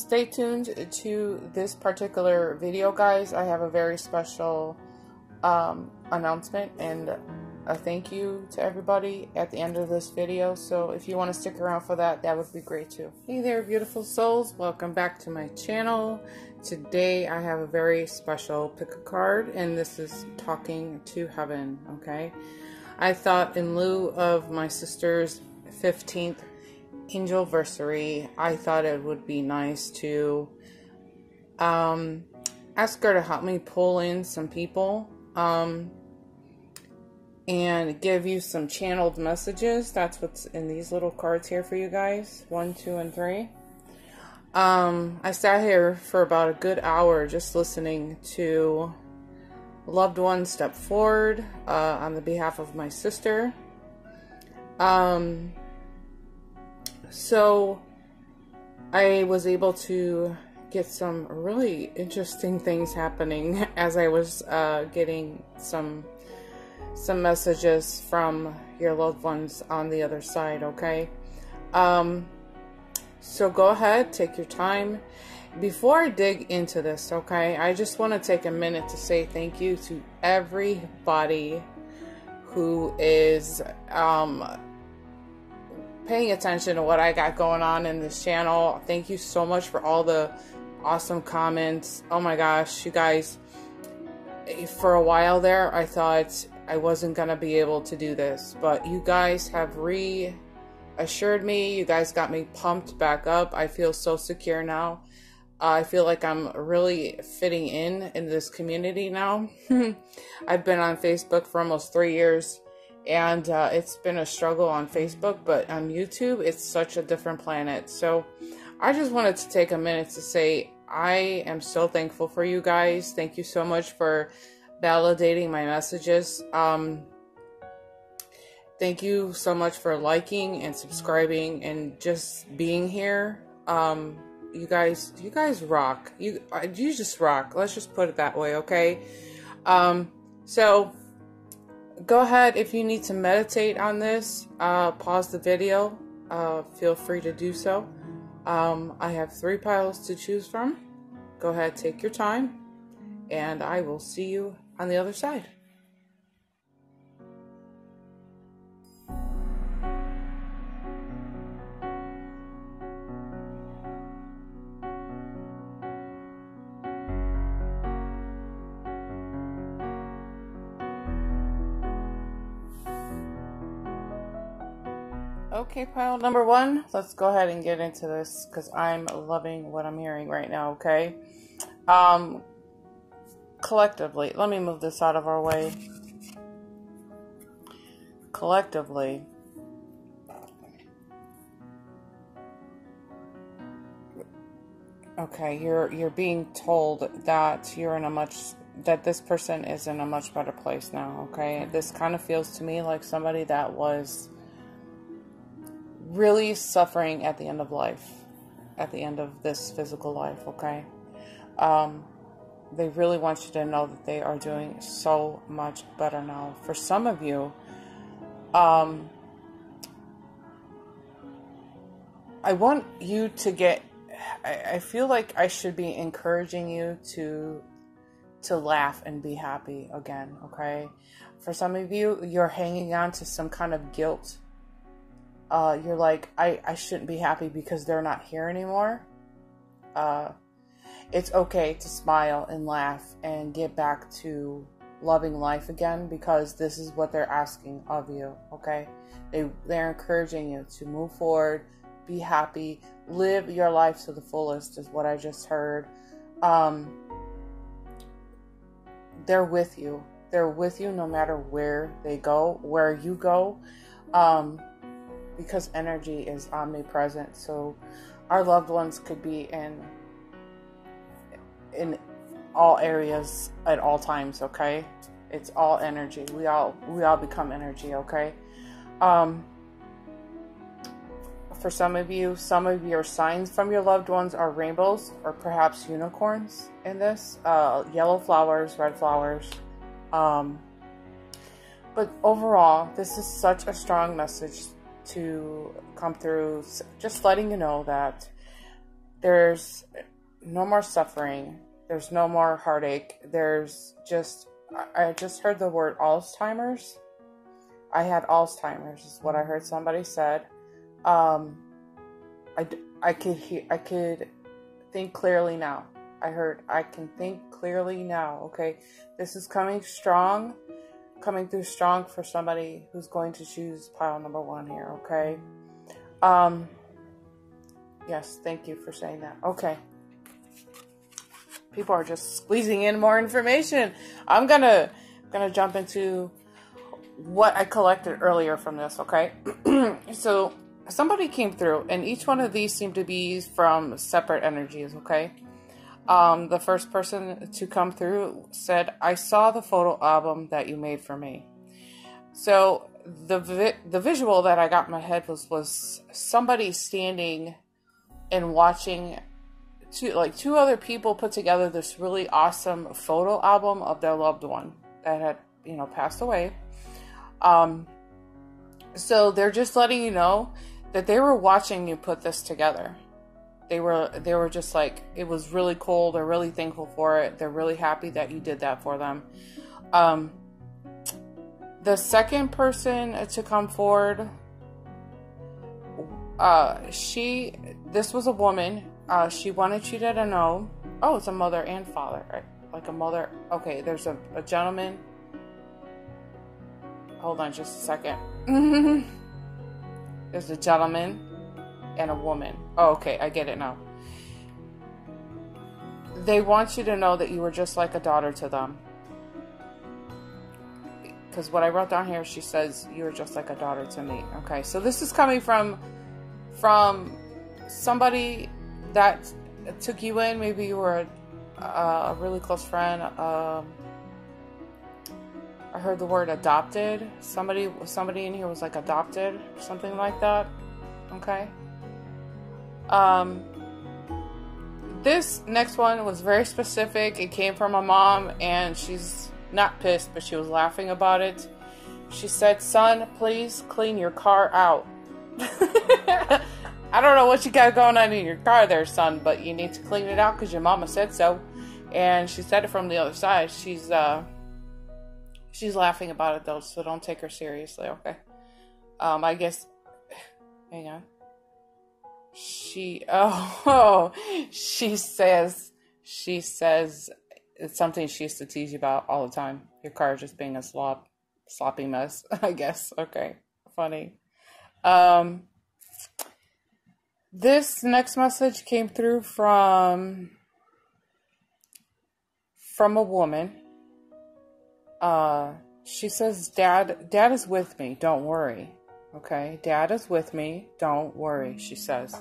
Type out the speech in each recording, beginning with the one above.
stay tuned to this particular video, guys. I have a very special announcement and a thank you to everybody at the end of this video. So if you want to stick around for that, that would be great too. Hey there, beautiful souls. Welcome back to my channel. Today I have a very special pick a card, and this is Talking to Heaven, okay? I thought in lieu of my sister's 15th angelversary, I thought it would be nice to ask her to help me pull in some people and give you some channeled messages. That's what's in these little cards here for you guys. 1, 2, and 3. I sat here for about a good hour just listening to loved ones step forward on the behalf of my sister. So I was able to get some really interesting things happening as I was getting some messages from your loved ones on the other side, okay? So go ahead, take your time. Before I dig into this, okay, I just want to take a minute to say thank you to everybody who is paying attention to what I got going on in this channel. Thank you so much for all the awesome comments. Oh my gosh, you guys, for a while there, I thought I wasn't going to be able to do this, but you guys have reassured me. You guys got me pumped back up. I feel so secure now. I feel like I'm really fitting in this community now. I've been on Facebook for almost 3 years, and it's been a struggle on Facebook, but on YouTube, it's such a different planet. So I just wanted to take a minute to say I am so thankful for you guys. Thank you so much for validating my messages. Thank you so much for liking and subscribing and just being here. You guys rock. You just rock. Let's just put it that way, okay? So go ahead, if you need to meditate on this, pause the video. Feel free to do so. I have 3 piles to choose from. Go ahead, take your time, and I will see you on the other side. Okay, pile number 1, let's go ahead and get into this because I'm loving what I'm hearing right now, okay? Collectively, let me move this out of our way. Collectively, okay, you're being told that you're in that this person is in a much better place now, okay? This kind of feels to me like somebody that was really suffering at the end of life, at the end of this physical life, okay? They really want you to know that they are doing so much better now. For some of you, I want you to get, I feel like I should be encouraging you to laugh and be happy again, okay? For some of you, you're hanging on to some kind of guilt. You're like, I shouldn't be happy because they're not here anymore. It's okay to smile and laugh and get back to loving life again, because this is what they're asking of you, okay? They're encouraging you to move forward, be happy, live your life to the fullest is what I just heard. They're with you. They're with you no matter where they go, where you go. Because energy is omnipresent, so our loved ones could be in all areas at all times, okay? It's all energy. We all become energy, okay? For some of you, some of your signs from your loved ones are rainbows or perhaps unicorns in this. Yellow flowers, red flowers. But overall, this is such a strong message to come through, just letting you know that there's no more suffering. There's no more heartache. There's just, I just heard the word Alzheimer's. I had Alzheimer's is what I heard somebody said. I could think clearly now. I can think clearly now. Okay. This is coming through strong for somebody who's going to choose pile number 1 here. Okay. Yes. Thank you for saying that. Okay. People are just squeezing in more information. I'm gonna jump into what I collected earlier from this, okay? So somebody came through, and each one of these seemed to be from separate energies, okay? The first person to come through said, I saw the photo album that you made for me. So the visual that I got in my head was somebody standing and watching two other people put together this really awesome photo album of their loved one that had, passed away. So they're just letting you know that they were watching you put this together. They were just like, it was really cool. They're really thankful for it. They're really happy that you did that for them. The second person to come forward, this was a woman. She wanted you to know, oh, it's a mother and father, right? Like a mother. Okay, there's a gentleman. Hold on just a second. There's a gentleman and a woman. Oh, okay, I get it now. They want you to know that you were just like a daughter to them. Because what I wrote down here, she says, you were just like a daughter to me. Okay, so this is coming from somebody that took you in. Maybe you were a really close friend. I heard the word adopted. Somebody in here was like adopted, something like that. Okay. This next one was very specific. It came from a mom, and she's not pissed, but she was laughing about it. She said, son, please clean your car out. I don't know what you got going on in your car there, son, but you need to clean it out because your mama said so. And she said it from the other side. She's laughing about it though, so don't take her seriously, okay? I guess, hang on. She says it's something she used to tease you about all the time. Your car just being a sloppy mess, I guess. Okay, funny. This next message came through from a woman. She says, Dad is with me. Don't worry. Okay. Dad is with me. Don't worry. She says,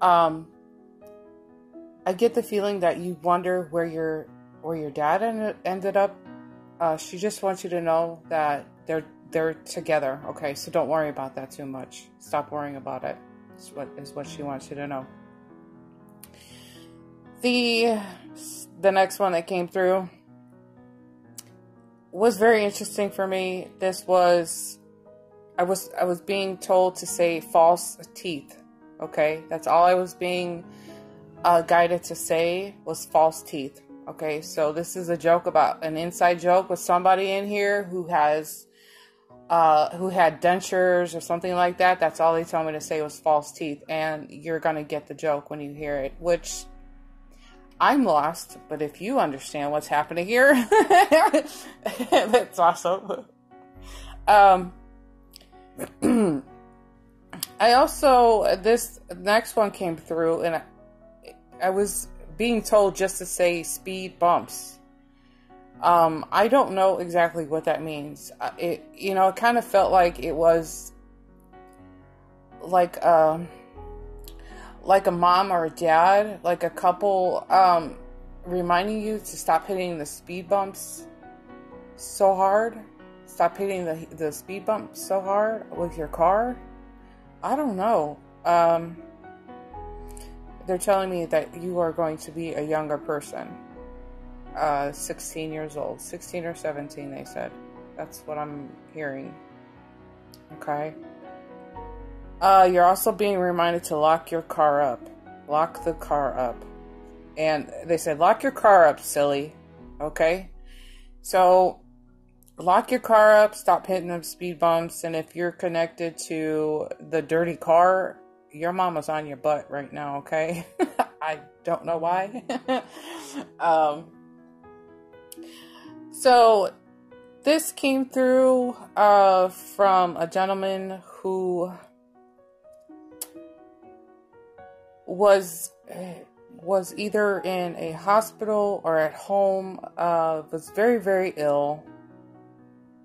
I get the feeling that you wonder where your dad ended up. She just wants you to know that they're together. Okay. So don't worry about that too much. Stop worrying about it. Is what she wants you to know. The next one that came through was very interesting for me. This was, I was being told to say false teeth. Okay, that's all I was being guided to say was false teeth. Okay, so this is a joke about an inside joke with somebody in here who had dentures or something like that. That's all they told me to say was false teeth, and you're gonna get the joke when you hear it, which I'm lost, but if you understand what's happening here, that's awesome. I also, this next one came through, and I was being told just to say speed bumps. I don't know exactly what that means. It kind of felt like it was like a mom or a dad, like a couple, reminding you to stop hitting the speed bumps so hard. Stop hitting the speed bump so hard with your car. I don't know. They're telling me that you are going to be a younger person. 16 years old. 16 or 17, they said. That's what I'm hearing. Okay. You're also being reminded to lock your car up. Lock the car up. And they said, lock your car up, silly. Okay? So, lock your car up, stop hitting them speed bumps, and if you're connected to the dirty car, your mama's on your butt right now, okay? I don't know why. So, this came through from a gentleman who was either in a hospital or at home, was very, very ill.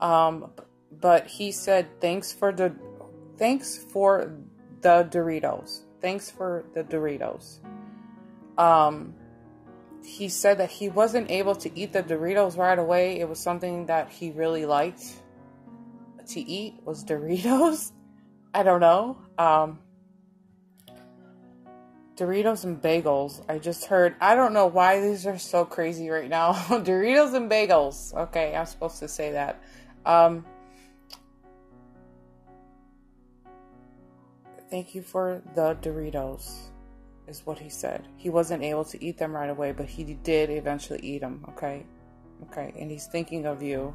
But he said, thanks for the Doritos. Thanks for the Doritos. He said that he wasn't able to eat the Doritos right away. It was something that he really liked to eat, was Doritos. I don't know. Doritos and bagels. I just heard, I don't know why these are so crazy right now. Doritos and bagels. Okay, I'm supposed to say that. Thank you for the Doritos, is what he said. He wasn't able to eat them right away, but he did eventually eat them, okay? Okay, and he's thinking of you.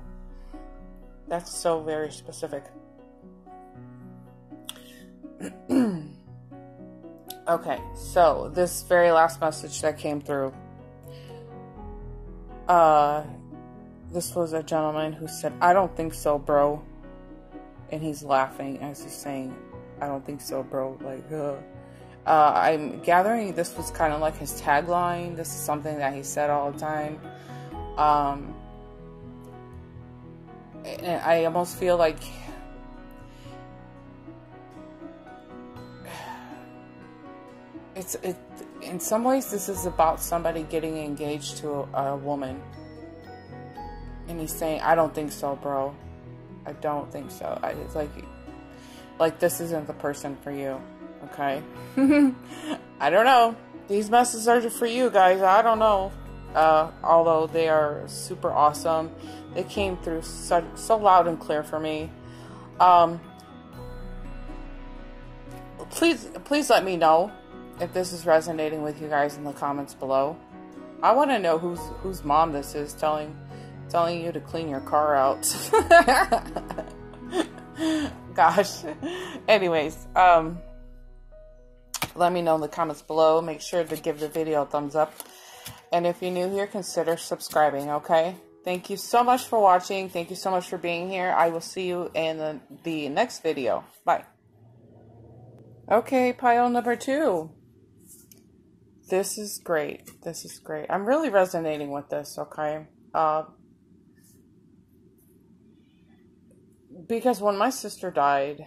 That's so very specific. Okay, so this very last message that came through. This was a gentleman who said, I don't think so, bro. And he's laughing as he's saying, I don't think so, bro. Like, I'm gathering this was kind of like his tagline. This is something that he said all the time. And I almost feel like in some ways this is about somebody getting engaged to a woman. And he's saying, I don't think so, bro. I don't think so. It's like this isn't the person for you. Okay? I don't know. These messages are for you guys. I don't know. Although they are super awesome. They came through so loud and clear for me. Please let me know if this is resonating with you guys in the comments below. I want to know whose mom this is telling you to clean your car out. Gosh. Anyways, let me know in the comments below. Make sure to give the video a thumbs up. And if you're new here, consider subscribing, okay? Thank you so much for watching. Thank you so much for being here. I will see you in the next video. Bye. Okay, pile number 2. This is great. This is great. I'm really resonating with this, okay? Because when my sister died,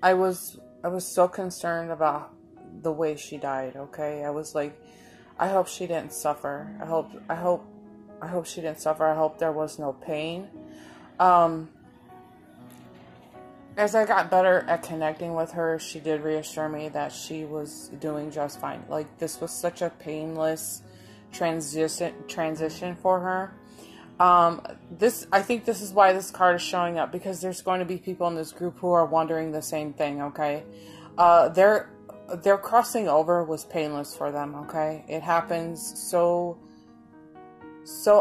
I was so concerned about the way she died, okay? I was like, I hope she didn't suffer. I hope she didn't suffer. I hope there was no pain. As I got better at connecting with her, she did reassure me that she was doing just fine. Like, this was such a painless transition for her. I think this is why this card is showing up, because there's going to be people in this group who are wondering the same thing, okay? Their crossing over was painless for them, okay? It happens so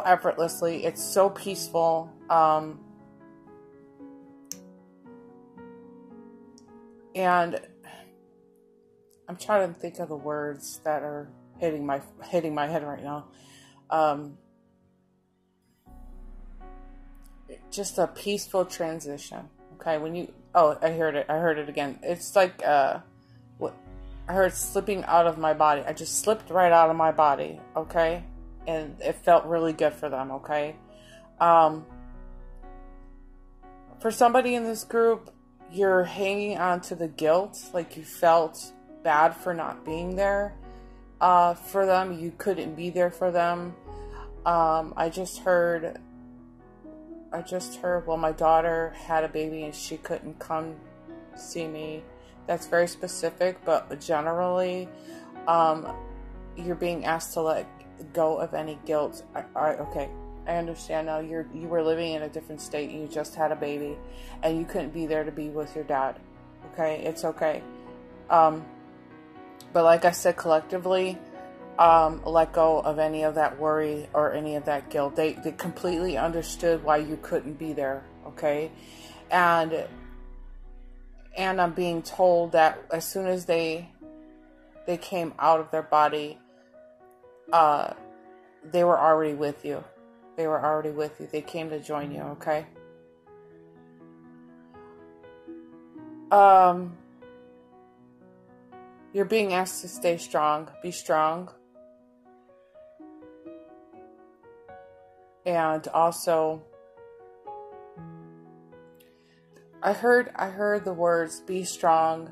effortlessly. It's so peaceful. And I'm trying to think of the words that are hitting my head right now. Just a peaceful transition. Okay, when you I heard it again. It's like what I heard, slipping out of my body. I just slipped right out of my body, okay? And it felt really good for them, okay? For somebody in this group, you're hanging on to the guilt, like you felt bad for not being there for them. You couldn't be there for them. I just heard, well, my daughter had a baby and she couldn't come see me. That's very specific, but generally, you're being asked to let go of any guilt. Okay, I understand now. You were living in a different state and you just had a baby and you couldn't be there to be with your dad. Okay, it's okay. But But like I said, collectively, let go of any of that worry or any of that guilt. They completely understood why you couldn't be there, okay? And I'm being told that as soon as they came out of their body, they were already with you. They were already with you. They came to join you, okay? You're being asked to stay strong. Be strong. And also, I heard the words, be strong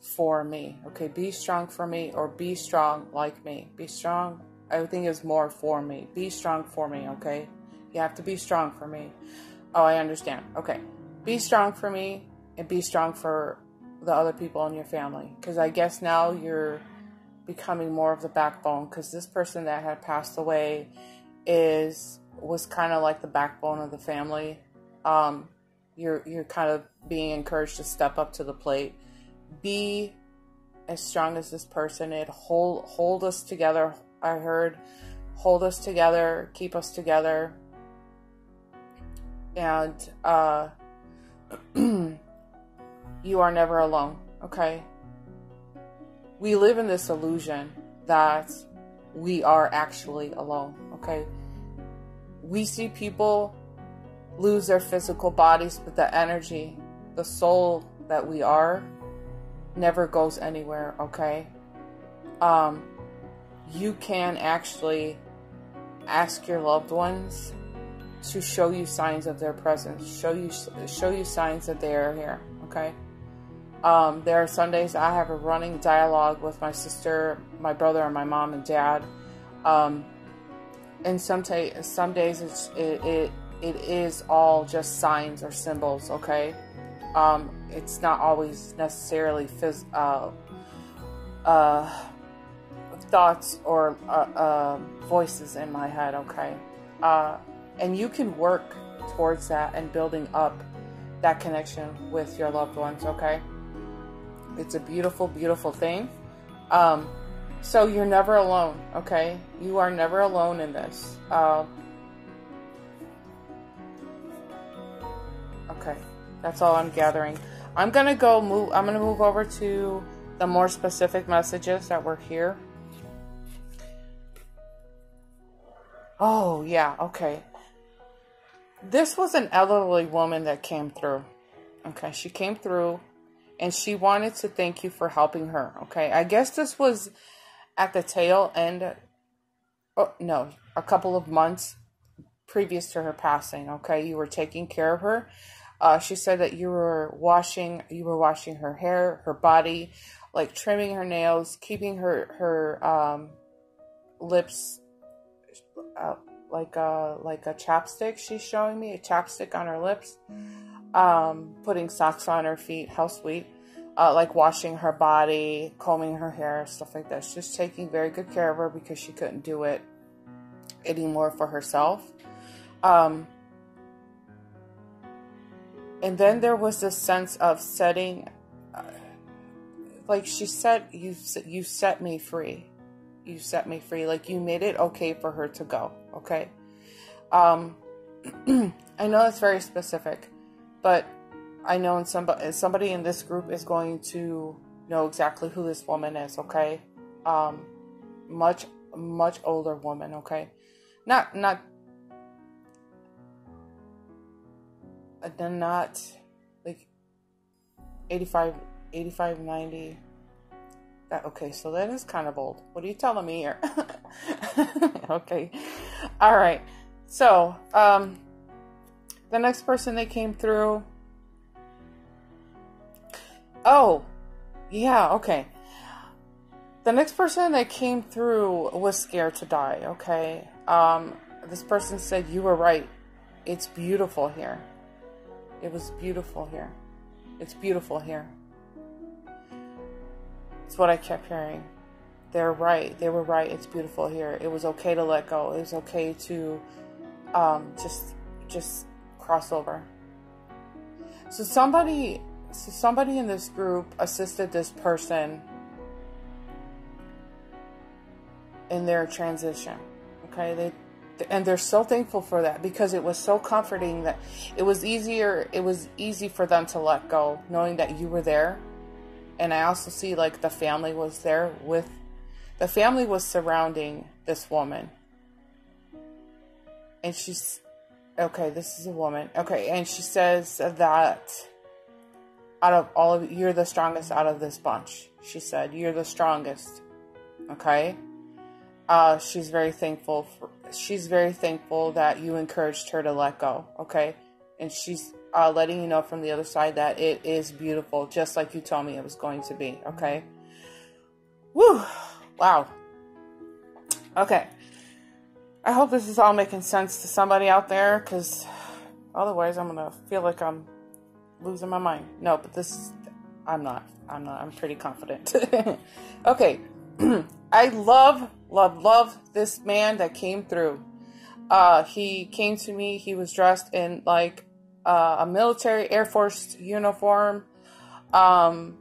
for me. Okay, be strong for me, or be strong like me. Be strong, I think is more for me. Be strong for me, okay? You have to be strong for me. Oh, I understand. Okay. Be strong for me and be strong for the other people in your family. Because I guess now you're becoming more of the backbone, because this person that had passed away was kind of like the backbone of the family. You're kind of being encouraged to step up to the plate. Be as strong as this person is. Hold us together. I heard, hold us together, keep us together. And you are never alone, okay? We live in this illusion that we are actually alone, okay? We see people lose their physical bodies, but the energy, the soul that we are, never goes anywhere, okay? You can actually ask your loved ones to show you signs of their presence, show you signs that they are here, okay? There are some days I have a running dialogue with my sister, my brother, and my mom and dad. And some days it is all just signs or symbols, okay? It's not always necessarily thoughts or voices in my head, okay? And you can work towards that and building up that connection with your loved ones, okay? It's a beautiful, beautiful thing. So you're never alone, okay? You are never alone in this. Okay, that's all I'm gathering. I'm gonna move over to the more specific messages that were here. Oh, yeah, okay. This was an elderly woman that came through. Okay, she came through and she wanted to thank you for helping her. Okay, I guess this was at the tail end. Oh, no, a couple of months previous to her passing. Okay, you were taking care of her. She said that you were washing her hair, her body, like trimming her nails, keeping her lips like a chapstick. She's showing me a chapstick on her lips. Putting socks on her feet. How sweet. Like washing her body, combing her hair, stuff like that. She's just taking very good care of her because she couldn't do it anymore for herself. And then there was this sense of setting, like she said, you set me free. You set me free. Like you made it okay for her to go. Okay. I know that's very specific, but I know somebody in this group is going to know exactly who this woman is. Okay. Much older woman. Okay. Not like 85, 90. Okay, so that is kind of old. What are you telling me here? Okay. All right. So, the next person that came through. Oh, yeah, okay. The next person that came through was scared to die, okay? This person said, you were right. It's beautiful here. It was beautiful here. It's beautiful here. It's what I kept hearing. They're right. They were right. It's beautiful here. It was okay to let go. It was okay to just cross over. So somebody in this group assisted this person in their transition. Okay, they're so thankful for that, because it was so comforting that it was easy for them to let go, knowing that you were there. And I also see like the family was there the family was surrounding this woman. And she's, okay, this is a woman. Okay, and she says that out of all of you, you're the strongest out of this bunch. She said, you're the strongest. Okay? She's very thankful that you encouraged her to let go. Okay? And she's letting you know from the other side that it is beautiful, just like you told me it was going to be. Okay? Woo! Wow. Okay. I hope this is all making sense to somebody out there, because otherwise I'm going to feel like I'm losing my mind. No, but I'm not. I'm pretty confident. Okay. I love this man that came through. He came to me. He was dressed in like a military Air Force uniform. And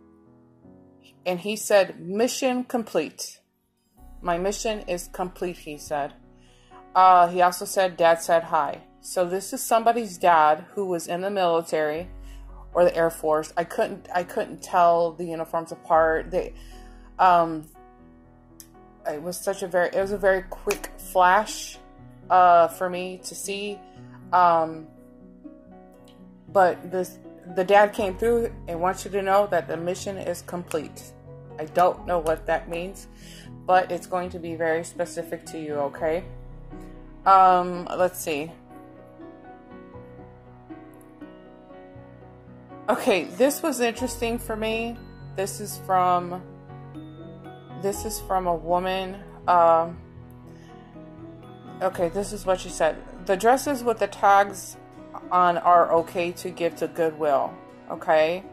he said, mission complete. My mission is complete, he said. He also said, Dad said hi. So this is somebody's dad who was in the military or the Air Force. I couldn't tell the uniforms apart. It was a very quick flash for me to see. But the dad came through and wants you to know that the mission is complete. I don't know what that means, but it's going to be very specific to you, okay? Let's see. Okay, this was interesting for me. This is from a woman. Okay, this is what she said. The dresses with the tags on are okay to give to Goodwill. Okay?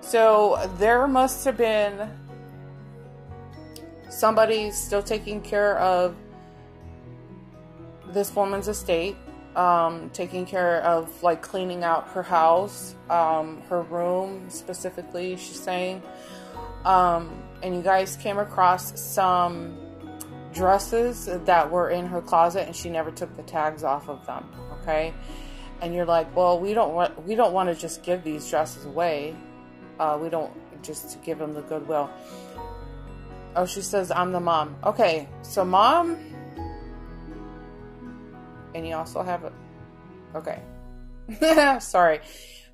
So there must have been somebody still taking care of this woman's estate, taking care of like cleaning out her house, her room specifically, she's saying. And you guys came across some dresses that were in her closet and she never took the tags off of them. Okay? And you're like, well, we don't want to just give these dresses away. We don't just give them the Goodwill. Oh, she says, I'm the mom. Okay, so mom, and you also have it. Okay. Sorry.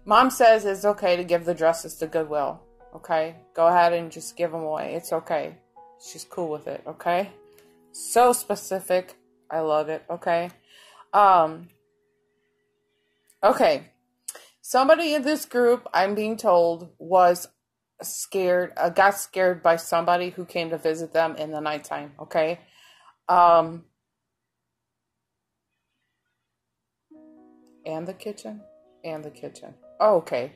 Mom says it's okay to give the dresses to Goodwill. Okay? Go ahead and just give them away. It's okay. She's cool with it. Okay? So specific. I love it. Okay? Okay. Somebody in this group, I'm being told, was scared, got scared by somebody who came to visit them in the nighttime. Okay? And the kitchen? And the kitchen. Oh, okay.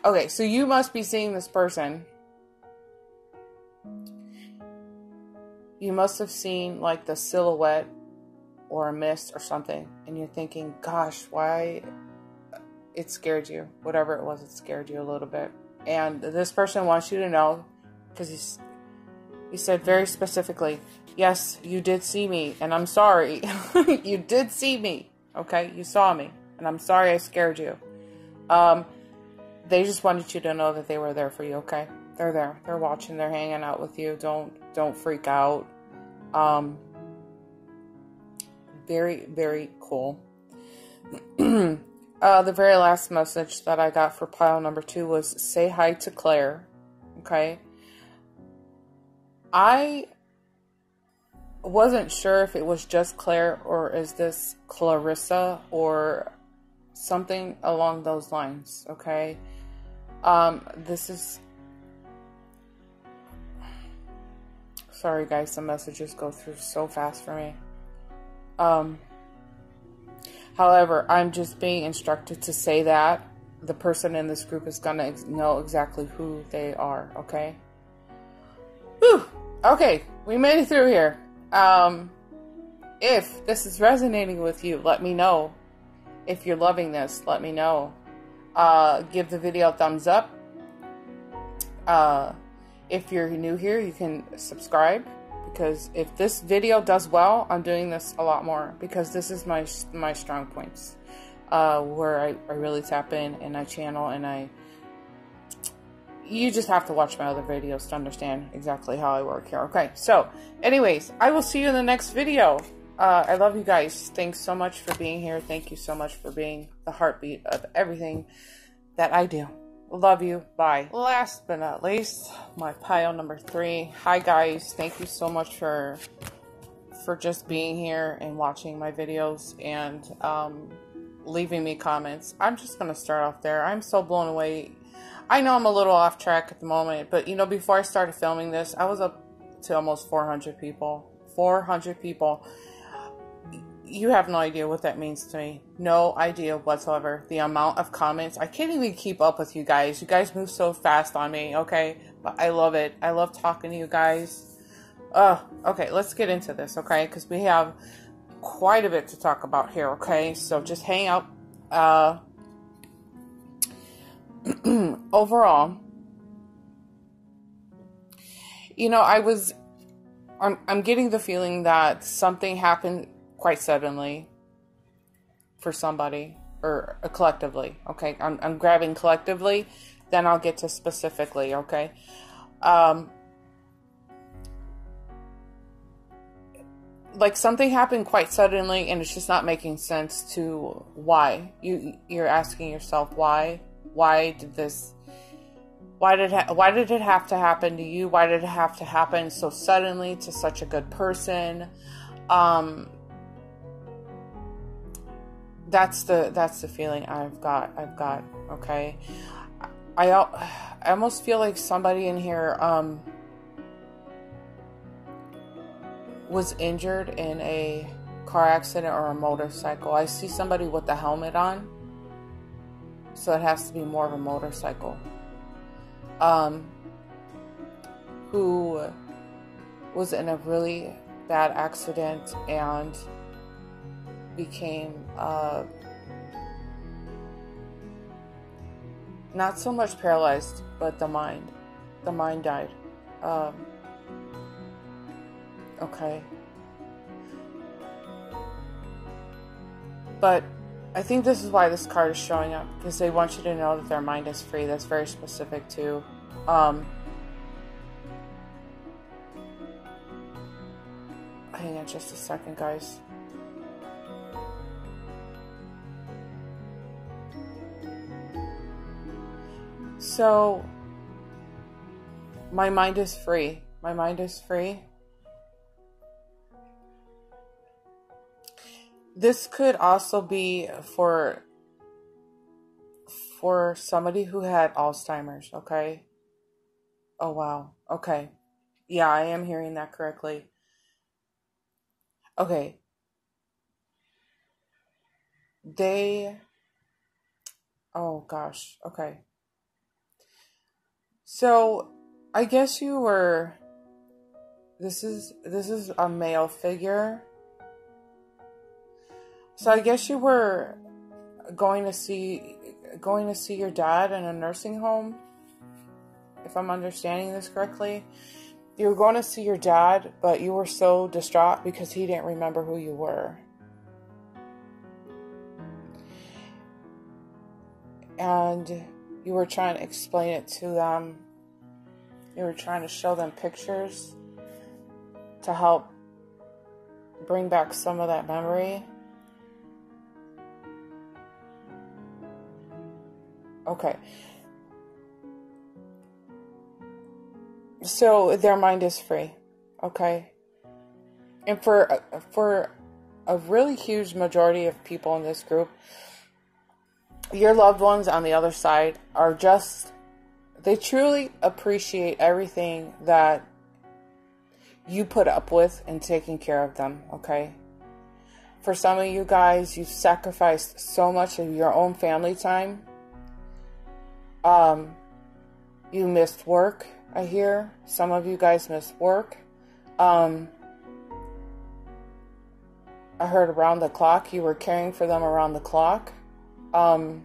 Okay, so you must be seeing this person. You must have seen like the silhouette or a mist or something. And you're thinking, gosh, why? It scared you. Whatever it was, it scared you a little bit. And this person wants you to know, because he said very specifically, yes, you did see me, and I'm sorry. You did see me. Okay, you saw me. And I'm sorry I scared you. They just wanted you to know that they were there for you, okay? They're there. They're watching. They're hanging out with you. Don't freak out. Very, very cool. The very last message that I got for pile number 2 was, say hi to Claire, okay? I wasn't sure if it was just Claire or is this Clarissa or something along those lines, okay? This is... Sorry guys, the messages go through so fast for me. However, I'm just being instructed to say that the person in this group is going to know exactly who they are, okay? Whew! Okay, we made it through here. If this is resonating with you, let me know. If you're loving this, let me know. Give the video a thumbs up. If you're new here, you can subscribe, because if this video does well, I'm doing this a lot more, because this is my strong points, where I really tap in and I channel, and you just have to watch my other videos to understand exactly how I work here. Okay, so anyways, I will see you in the next video. I love you guys. Thanks so much for being here. Thank you so much for being the heartbeat of everything that I do. Love you. Bye. Last but not least, my pile number 3. Hi guys. Thank you so much for just being here and watching my videos and leaving me comments. I'm just going to start off there. I'm so blown away. I know I'm a little off track at the moment, but you know, before I started filming this, I was up to almost 400 people. 400 people. You have no idea what that means to me. No idea whatsoever. The amount of comments. I can't even keep up with you guys. You guys move so fast on me, okay? But I love it. I love talking to you guys. Okay, let's get into this, okay? Because we have quite a bit to talk about here, okay? So just hang out. Overall, you know, I'm getting the feeling that something happened quite suddenly for somebody, or collectively, okay? I'm grabbing collectively, then I'll get to specifically, okay? Like something happened quite suddenly, and it's just not making sense to why. You're asking yourself why did this, why did it have to happen to you? Why did it have to happen so suddenly to such a good person? That's the feeling I've got, okay? I almost feel like somebody in here was injured in a car accident or a motorcycle. I see somebody with a helmet on, so it has to be more of a motorcycle. Who was in a really bad accident and became not so much paralyzed, but the mind died. Okay, but I think this is why this card is showing up, because they want you to know that their mind is free. That's very specific too. Hang on just a second, guys. So, my mind is free. My mind is free. This could also be for somebody who had Alzheimer's, okay? Oh, wow. Okay. Yeah, I am hearing that correctly. Okay. Oh, gosh. Okay. So, I guess you were... This is a male figure. So I guess you were going to see your dad in a nursing home, if I'm understanding this correctly. You were going to see your dad, but you were so distraught because he didn't remember who you were. And you were trying to explain it to them. You were trying to show them pictures to help bring back some of that memory. Okay. So their mind is free. Okay. And for a really huge majority of people in this group, your loved ones on the other side are just, they truly appreciate everything that you put up with in taking care of them, okay? For some of you guys, you've sacrificed so much of your own family time. You missed work, I hear. Some of you guys missed work. I heard around the clock. You were caring for them around the clock. Oh,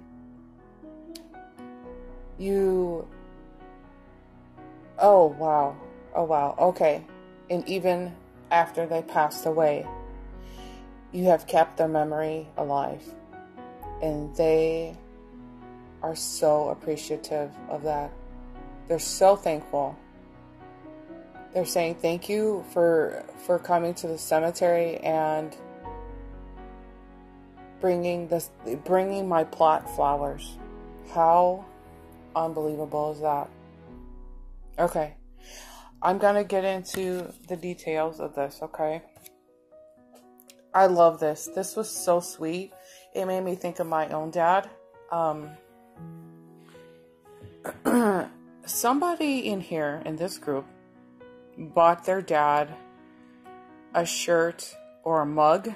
wow. Oh, wow. Okay. And even after they passed away, you have kept their memory alive. And they are so appreciative of that. They're so thankful. They're saying thank you for coming to the cemetery and bringing my plot flowers. How unbelievable is that? Okay. I'm going to get into the details of this, okay? I love this. This was so sweet. It made me think of my own dad. Somebody in here, in this group, bought their dad a shirt or a mug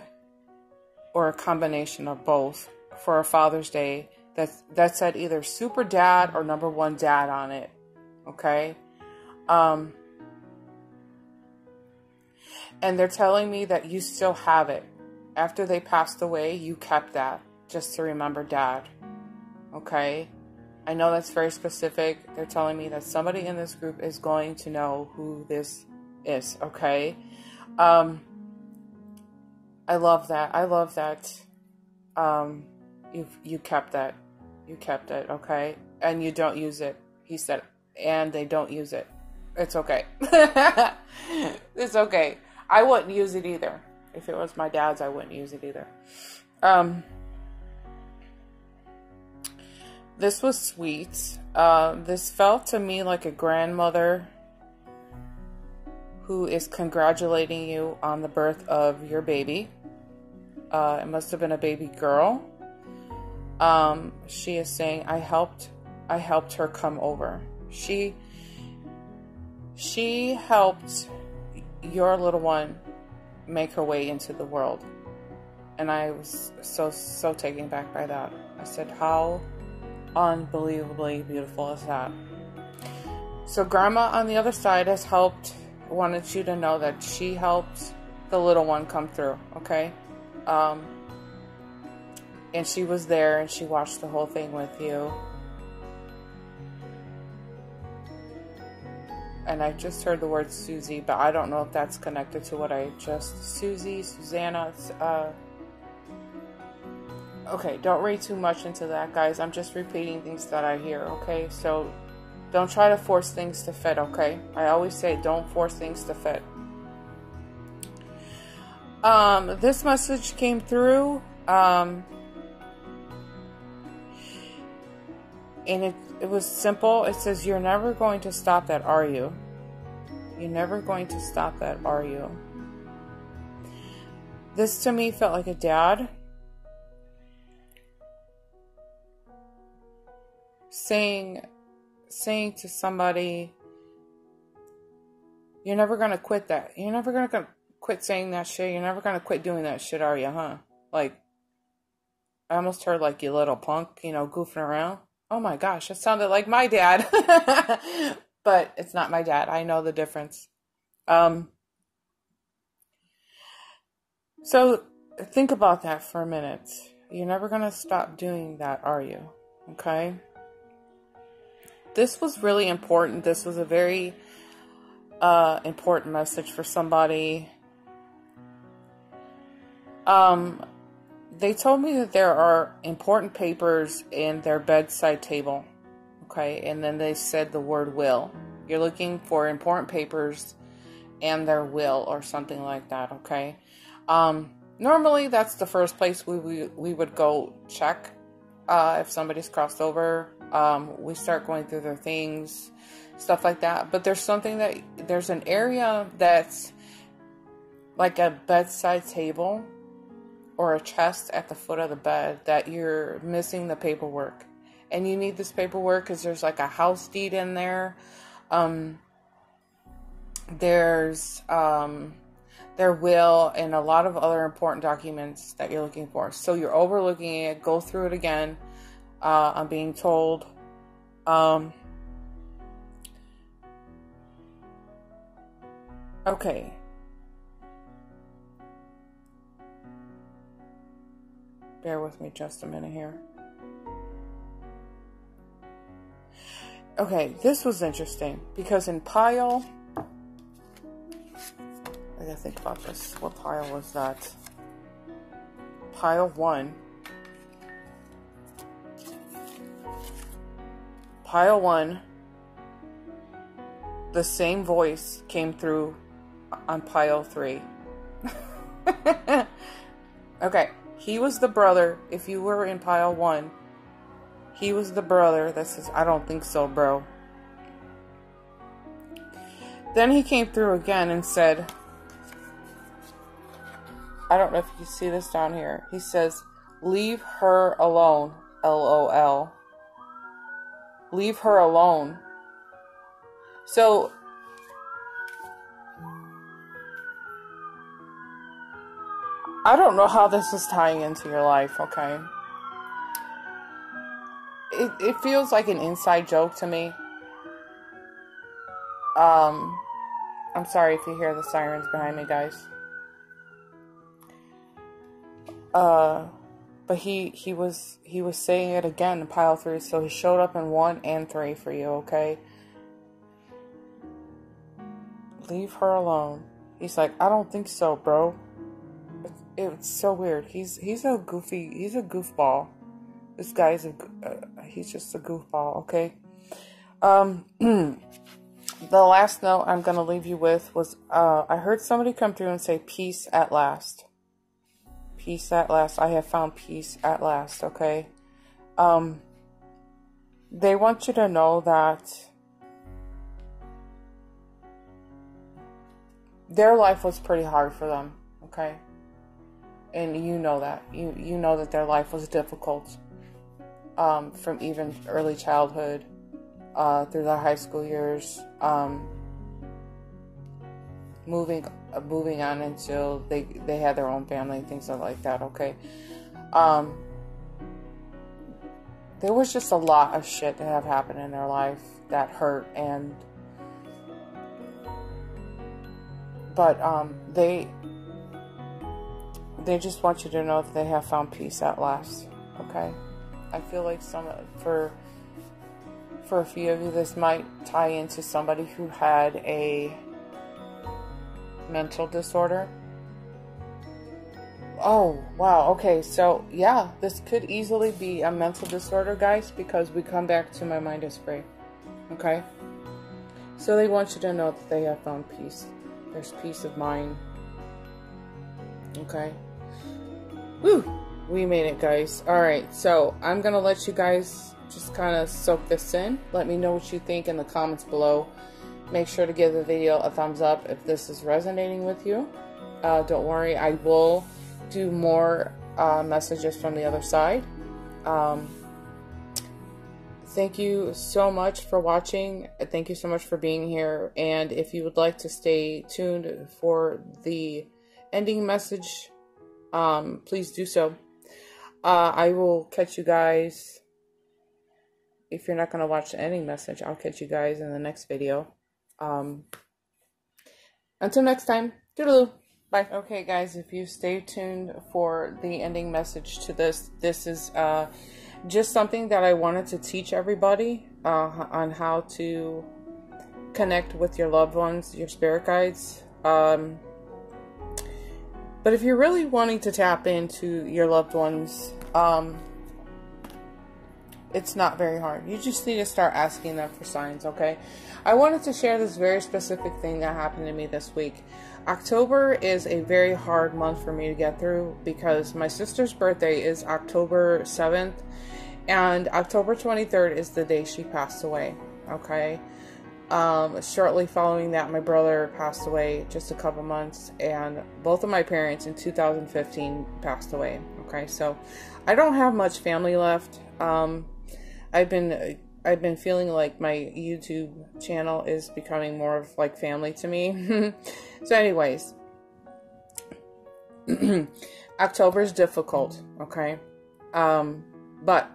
or a combination of both for a Father's Day that said either Super Dad or Number One Dad on it, okay? And they're telling me that you still have it. After they passed away, you kept that just to remember Dad. Okay? I know that's very specific. They're telling me that somebody in this group is going to know who this is. Okay? I love that. I love that. You kept that. You kept it. Okay? And you don't use it. He said, and they don't use it. It's okay. It's okay. I wouldn't use it either. If it was my dad's, I wouldn't use it either. This was sweet. This felt to me like a grandmother who is congratulating you on the birth of your baby. It must have been a baby girl. She is saying, I helped her come over. She helped your little one make her way into the world. And I was so taken back by that. I said, how unbelievably beautiful is that? So grandma on the other side has wanted you to know that she helped the little one come through, okay? And she was there and she watched the whole thing with you. And I just heard the word Susie, but I don't know if that's connected to what I just... Susanna. Okay, don't read too much into that, guys. I'm just repeating things that I hear, okay? So don't try to force things to fit, okay? I always say don't force things to fit. This message came through, and it was simple. It says, you're never going to stop that, are you? You're never going to stop that, are you? This to me felt like a dad saying to somebody, you're never going to quit that. You're never going to quit saying that shit. You're never going to quit doing that shit, are you, huh? Like, I almost heard like, you little punk, goofing around. Oh my gosh, it sounded like my dad. But it's not my dad. I know the difference. So think about that for a minute. You're never going to stop doing that, are you? Okay? This was really important. This was a very important message for somebody. They told me that there are important papers in their bedside table. Okay, and then they said the word will. You're looking for important papers and their will or something like that, okay? Normally, that's the first place we would go check if somebody's crossed over. We start going through their things, stuff like that. But there's an area that's like a bedside table or a chest at the foot of the bed that you're missing the paperwork. And you need this paperwork because there's like a house deed in there. There's their will and a lot of other important documents that you're looking for. So you're overlooking it. Go through it again. I'm being told. Okay. Bear with me just a minute here. Okay, this was interesting because in pile gotta think about this. What pile was that? Pile 1. Pile 1. The same voice came through on pile 3. Okay, he was the brother. If you were in pile 1, he was the brother that says, I don't think so, bro. Then he came through again and said, I don't know if you see this down here. He says, leave her alone, LOL. Leave her alone. So, I don't know how this is tying into your life, okay? It feels like an inside joke to me. I'm sorry if you hear the sirens behind me, guys. But he was saying it again in pile 3, so he showed up in 1 and 3 for you, okay? Leave her alone. He's like, I don't think so, bro. It's so weird. He's a goofball. This guy's he's just a goofball, okay? The last note I'm gonna leave you with was I heard somebody come through and say peace at last. Peace at last. I have found peace at last, okay? They want you to know that their life was pretty hard for them, okay? And you know that. You know that their life was difficult. From even early childhood through their high school years, moving on until they had their own family and things like that, okay? There was just a lot of shit that have happened in their life that hurt, but they just want you to know that they have found peace at last, okay? I feel like for a few of you, this might tie into somebody who had a mental disorder. Oh, wow. Okay, so yeah, this could easily be a mental disorder, guys, because we come back to my mind is free. Okay? So they want you to know that they have found peace. There's peace of mind. Okay? Woo! We made it, guys. Alright, so I'm going to let you guys just kind of soak this in. Let me know what you think in the comments below. Make sure to give the video a thumbs up if this is resonating with you. Don't worry, I will do more messages from the other side. Thank you so much for watching. Thank you so much for being here. And if you would like to stay tuned for the ending message, please do so. I will catch you guys. If you're not going to watch the ending message, I'll catch you guys in the next video. Until next time, toodaloo. Bye. Okay, guys, if you stay tuned for the ending message to this is just something that I wanted to teach everybody on how to connect with your loved ones, your spirit guides. But if you're really wanting to tap into your loved ones, it's not very hard. You just need to start asking them for signs, okay? I wanted to share this very specific thing that happened to me this week. October is a very hard month for me to get through because my sister's birthday is October 7th and October 23rd is the day she passed away, okay? Shortly following that, my brother passed away just a couple months, and both of my parents in 2015 passed away, okay? So I don't have much family left. I've been feeling like my YouTube channel is becoming more of like family to me. So anyways, October is difficult, okay? But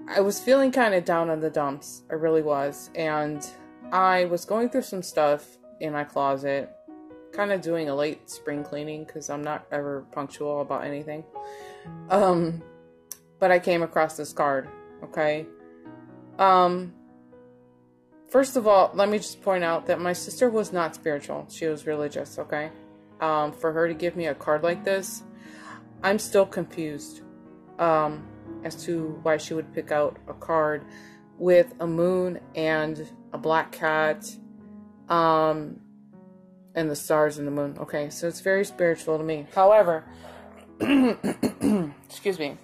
I was feeling kind of down in the dumps. I really was. And I was going through some stuff in my closet, kind of doing a late spring cleaning because I'm not ever punctual about anything. But I came across this card, okay? For first of all, let me just point out that my sister was not spiritual. She was religious, okay? For her to give me a card like this, I'm still confused as to why she would pick out a card with a moon and a black cat and the stars and the moon. Okay, so it's very spiritual to me. However, excuse me.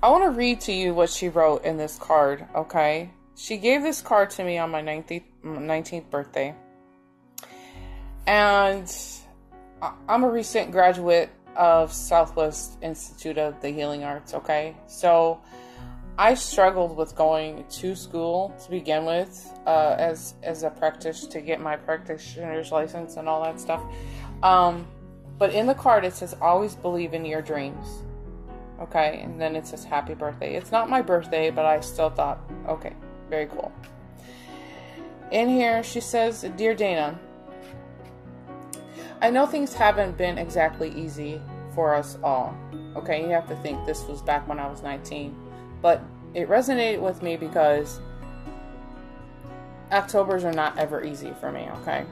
I want to read to you what she wrote in this card, okay? She gave this card to me on my 19th birthday. And I'm a recent graduate of Southwest Institute of the Healing Arts, okay? So I struggled with going to school to begin with as a practitioner to get my practitioner's license and all that stuff. But in the card it says, always believe in your dreams. Okay, and then it says happy birthday. It's not my birthday, but I still thought, okay, very cool. In here she says, Dear Danna, I know things haven't been exactly easy for us all. Okay, you have to think this was back when I was 19. But it resonated with me because Octobers are not ever easy for me, okay?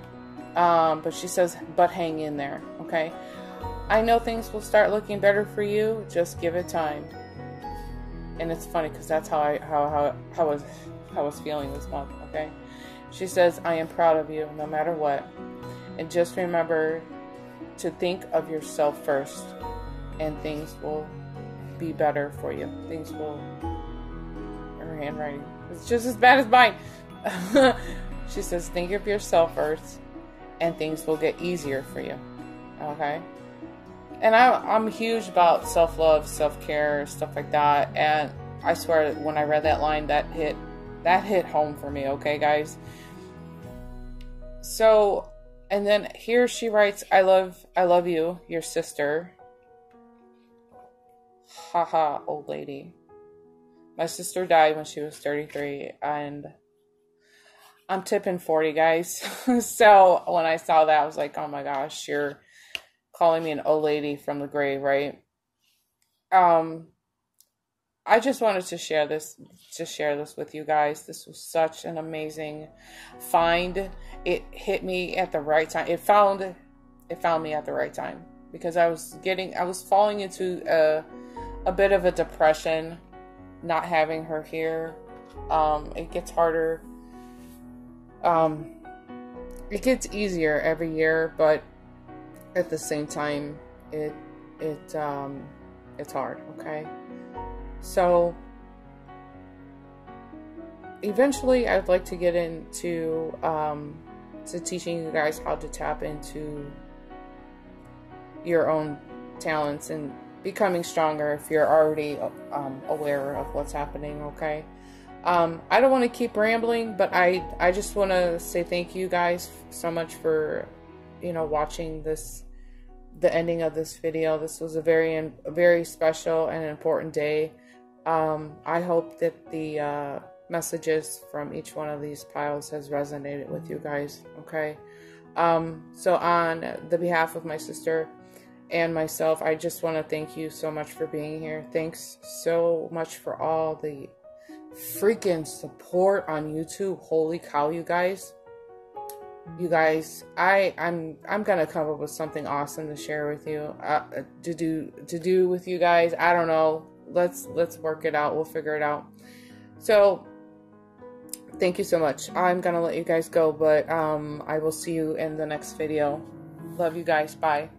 But she says, but hang in there, okay? I know things will start looking better for you. Just give it time. And it's funny because that's how I was feeling this month, okay? She says, I am proud of you no matter what. And just remember to think of yourself first, and things will be better for you. Things will... Her handwriting is just as bad as mine. She says, think of yourself first, and things will get easier for you. Okay? And I'm huge about self-love, self-care, stuff like that. And I swear, when I read that line, that hit home for me. Okay, guys? So... And then here she writes, I love you, your sister. Haha, old lady. My sister died when she was 33, and I'm tipping 40, guys. So when I saw that, I was like, oh my gosh, you're calling me an old lady from the grave, right? I just wanted to share this with you guys. This was such an amazing find. It hit me at the right time. It found me at the right time because I was falling into a bit of a depression, not having her here. It gets harder. It gets easier every year, but at the same time, it's hard. Okay. So, eventually I'd like to get into to teaching you guys how to tap into your own talents and becoming stronger if you're already aware of what's happening, okay? I don't want to keep rambling, but I just want to say thank you guys so much for, watching the ending of this video. This was a very special and important day. I hope that the messages from each one of these piles has resonated with you guys, okay? So on the behalf of my sister and myself, I just want to thank you so much for being here. Thanks so much for all the freaking support on YouTube. Holy cow, you guys. You guys, I'm gonna come up with something awesome to share with you, to do with you guys. I don't know. Let's work it out. We'll figure it out. So, thank you so much. I'm gonna let you guys go, but I will see you in the next video. Love you guys. Bye.